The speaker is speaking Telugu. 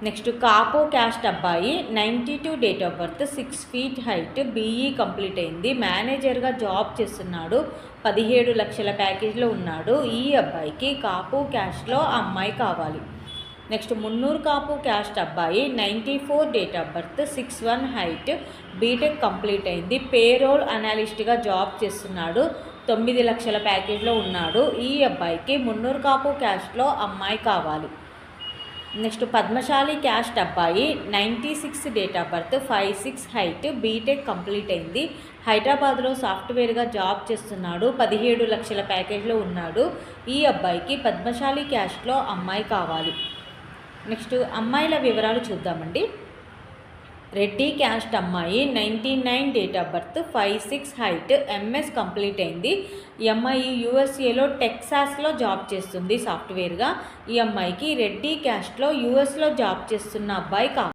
నెక్స్ట్ కాపు క్యాస్ట్ అబ్బాయి 92 date of birth 6 feet height BE complete అయింది. మేనేజర్గా జాబ్ చేస్తున్నాడు. 17 లక్షల ప్యాకేజ్లో ఉన్నాడు. ఈ అబ్బాయికి కాపు క్యాస్ట్లో అమ్మాయి కావాలి. నెక్స్ట్ మున్నూరు కాపు క్యాస్ట్ అబ్బాయి 94 date of birth 61 height BTech complete అయింది. పేరోల్ అనలిస్ట్గా జాబ్ చేస్తున్నాడు. 9 లక్షల ప్యాకేజ్లో ఉన్నాడు. ఈ అబ్బాయికి మున్నూరు కాపు క్యాస్ట్లో అమ్మాయి కావాలి. నెక్స్ట్ పద్మశాలి క్యాస్ట్ అబ్బాయి 96 date of birth 56 height BTech complete అయింది. హైదరాబాద్లో సాఫ్ట్వేర్గా జాబ్ చేస్తున్నాడు. 17 లక్షల ప్యాకేజ్లో ఉన్నాడు. ఈ అబ్బాయికి పద్మశాలి క్యాస్ట్లో అమ్మాయి కావాలి. నెక్స్ట్ అమ్మాయిల వివరాలు చూద్దామండి. రెడ్డి క్యాస్ట్ అమ్మాయి 99 date of birth 56 height MS complete అయింది. ఈ అమ్మాయి యూఎస్ఏలో టెక్సాస్లో జాబ్ చేస్తుంది సాఫ్ట్వేర్గా. ఈ అమ్మాయికి రెడ్డి క్యాస్ట్లో యూఎస్లో జాబ్ చేస్తున్న అబ్బాయి కావాలి.